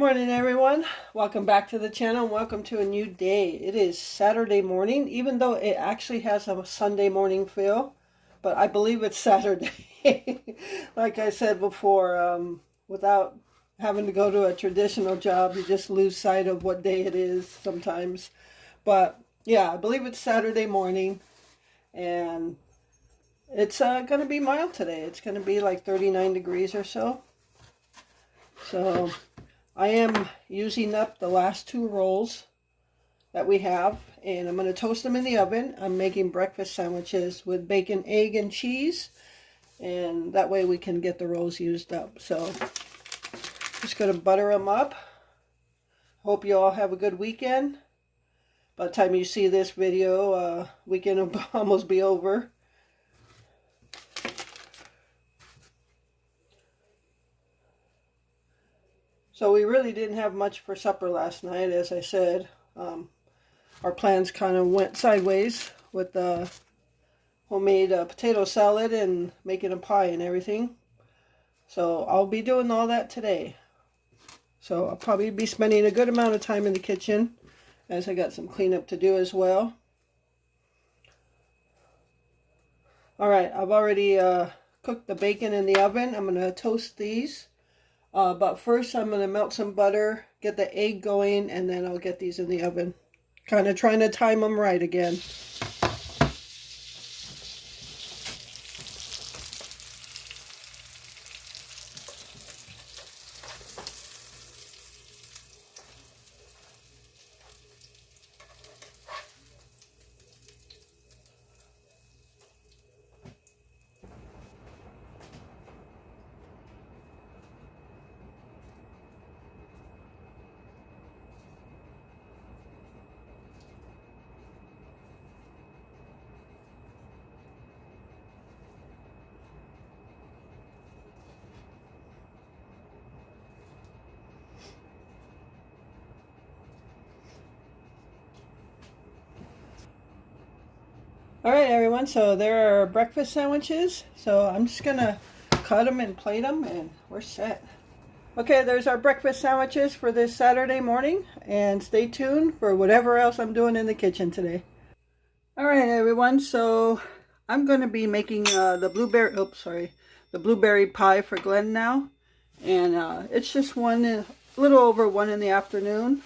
Morning everyone, welcome back to the channel and welcome to a new day. It is Saturday morning, even though it actually has a Sunday morning feel, but I believe it's Saturday. Like I said before, without having to go to a traditional job, you just lose sight of what day it is sometimes. But yeah, I believe it's Saturday morning, and it's going to be mild today. It's going to be like 39 degrees or so. So I am using up the last two rolls that we have, and I'm going to toast them in the oven. I'm making breakfast sandwiches with bacon, egg, and cheese, and that way we can get the rolls used up. So just going to butter them up. Hope you all have a good weekend. By the time you see this video, weekend will almost be over. So we really didn't have much for supper last night, as I said. Our plans kind of went sideways with the homemade potato salad and making a pie and everything. So I'll be doing all that today. So I'll probably be spending a good amount of time in the kitchen, as I got some cleanup to do as well. Alright, I've already cooked the bacon in the oven. I'm going to toast these. But first I'm going to melt some butter, get the egg going, and then I'll get these in the oven. Kind of trying to time them right again. Alright everyone, so there are breakfast sandwiches. So I'm just going to cut them and plate them and we're set. Okay, there's our breakfast sandwiches for this Saturday morning. And stay tuned for whatever else I'm doing in the kitchen today. Alright everyone, so I'm going to be making the blueberry pie for Glenn now. And it's just a little over 1 in the afternoon,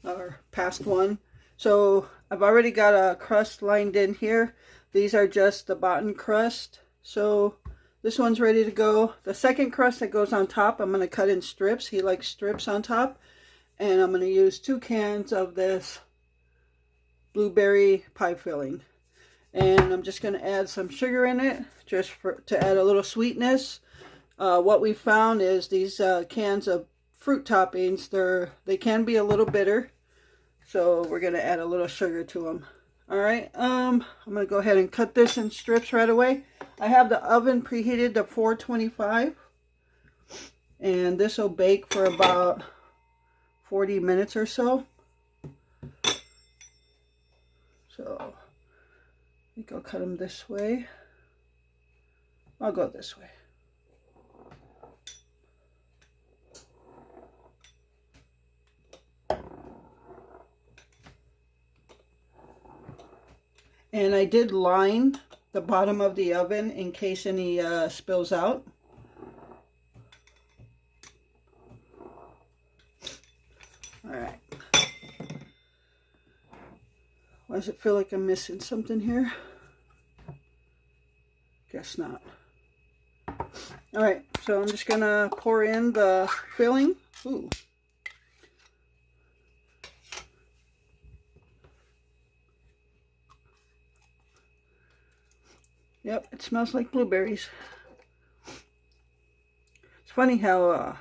or past 1. So I've already got a crust lined in here. These are just the bottom crust. So this one's ready to go. The second crust that goes on top, I'm going to cut in strips. He likes strips on top. And I'm going to use 2 cans of this blueberry pie filling. And I'm just going to add some sugar in it, just to add a little sweetness. What we found is these cans of fruit toppings, they can be a little bitter. So we're going to add a little sugar to them. Alright, I'm going to go ahead and cut this in strips right away. I have the oven preheated to 425. And this will bake for about 40 minutes or so. So, I think I'll cut them this way. I'll go this way. And I did line the bottom of the oven in case any spills out. Alright. Why does it feel like I'm missing something here? Guess not. Alright, so I'm just going to pour in the filling. Ooh. Yep, it smells like blueberries. It's funny how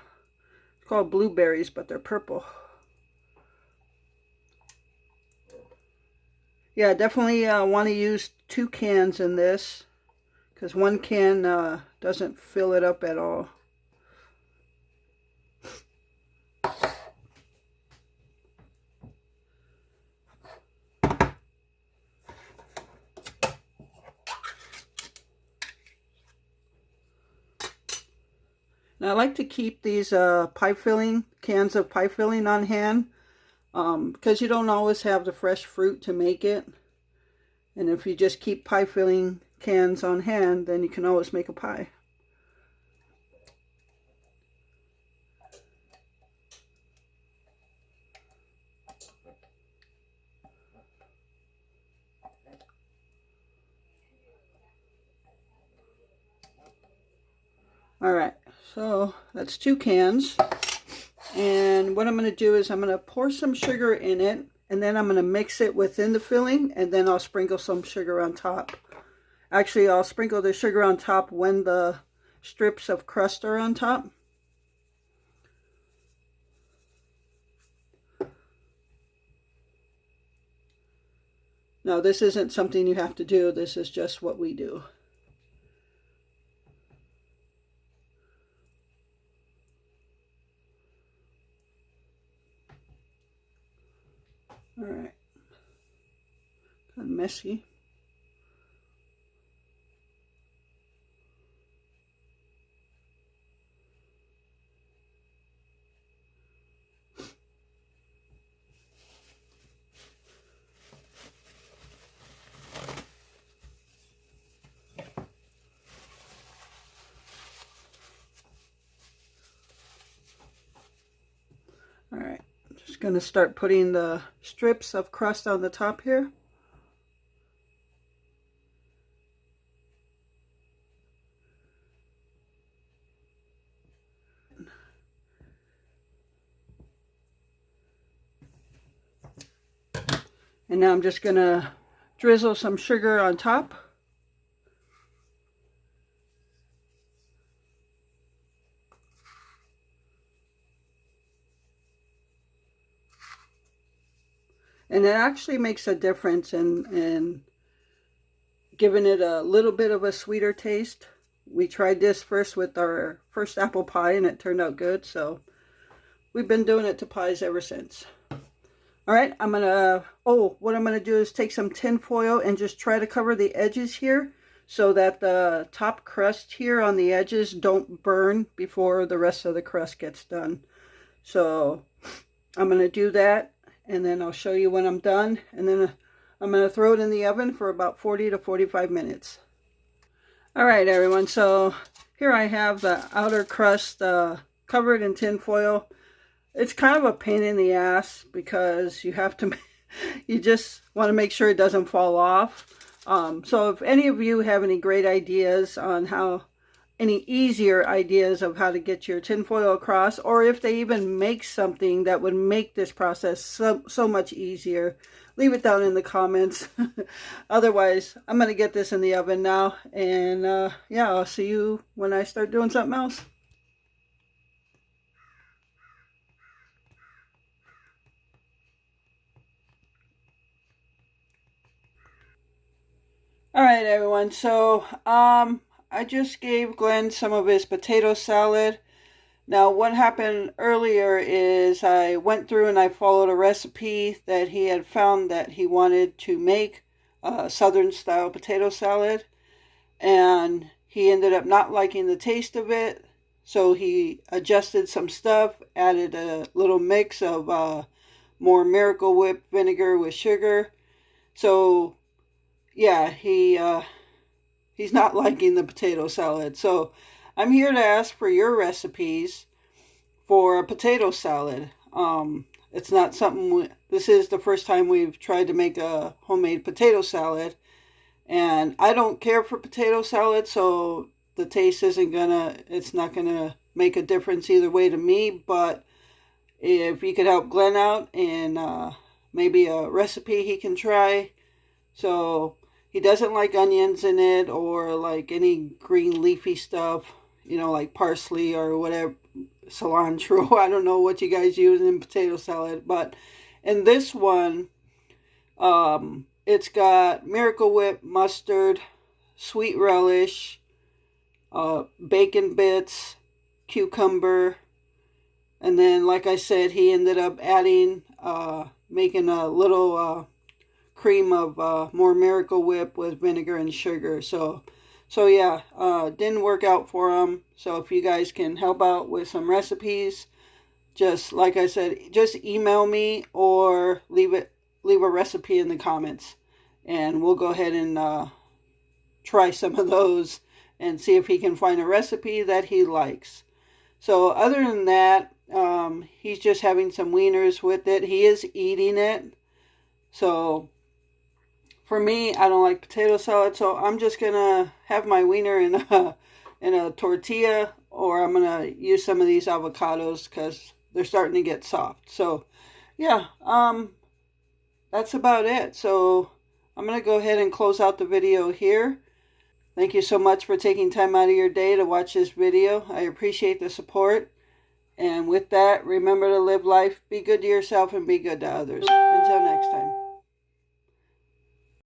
it's called blueberries, but they're purple. Yeah, definitely want to use 2 cans in this, because 1 can doesn't fill it up at all. And I like to keep these pie filling, cans of pie filling on hand, because you don't always have the fresh fruit to make it. And if you just keep pie filling cans on hand, then you can always make a pie. Alright, so that's 2 cans. And what I'm going to do is I'm going to pour some sugar in it, and then I'm going to mix it within the filling, and then I'll sprinkle some sugar on top. Actually, I'll sprinkle the sugar on top when the strips of crust are on top. Now, this isn't something you have to do. This is just what we do. All right. Kind of messy. All right. Just going to start putting the strips of crust on the top here. And now I'm just going to drizzle some sugar on top. And it actually makes a difference in giving it a little bit of a sweeter taste. We tried this first with our first apple pie and it turned out good. So we've been doing it to pies ever since. All right, what I'm gonna do is take some tin foil and just try to cover the edges here so that the top crust here on the edges don't burn before the rest of the crust gets done. So I'm gonna do that, and then I'll show you when I'm done, and then I'm gonna throw it in the oven for about 40 to 45 minutes. All right, everyone, so here I have the outer crust covered in tin foil. It's kind of a pain in the ass because you just want to make sure it doesn't fall off. So if any of you have any great ideas on any easier ideas of how to get your tinfoil across, or if they even make something that would make this process so much easier, leave it down in the comments. Otherwise, I'm going to get this in the oven now, and yeah, I'll see you when I start doing something else. All right, everyone, so I just gave Glenn some of his potato salad. Now, what happened earlier is I went through and I followed a recipe that he had found that he wanted to make a Southern style potato salad, and he ended up not liking the taste of it, so he adjusted some stuff, added a little mix of more Miracle Whip vinegar with sugar. So yeah, he's not liking the potato salad. So I'm here to ask for your recipes for a potato salad. It's not something, this is the first time we've tried to make a homemade potato salad. And I don't care for potato salad, so the taste it's not gonna make a difference either way to me. But if you could help Glenn out and maybe a recipe he can try. So he doesn't like onions in it or like any green leafy stuff, you know, like parsley or whatever, cilantro. I don't know what you guys use in potato salad, but in this one, it's got Miracle Whip, mustard, sweet relish, bacon bits, cucumber, and then, like I said, he ended up adding, making a little cream of more Miracle Whip with vinegar and sugar. So So yeah, didn't work out for him. So if you guys can help out with some recipes, just like I said, just email me or leave a recipe in the comments, and we'll go ahead and try some of those and see if he can find a recipe that he likes. So other than that, he's just having some wieners with it. He is eating it. So for me, I don't like potato salad, so I'm just gonna have my wiener in a tortilla, or I'm gonna use some of these avocados because they're starting to get soft. So yeah, that's about it. So I'm gonna go ahead and close out the video here. Thank you so much for taking time out of your day to watch this video. I appreciate the support. And with that, remember to live life, be good to yourself, and be good to others. Until next time.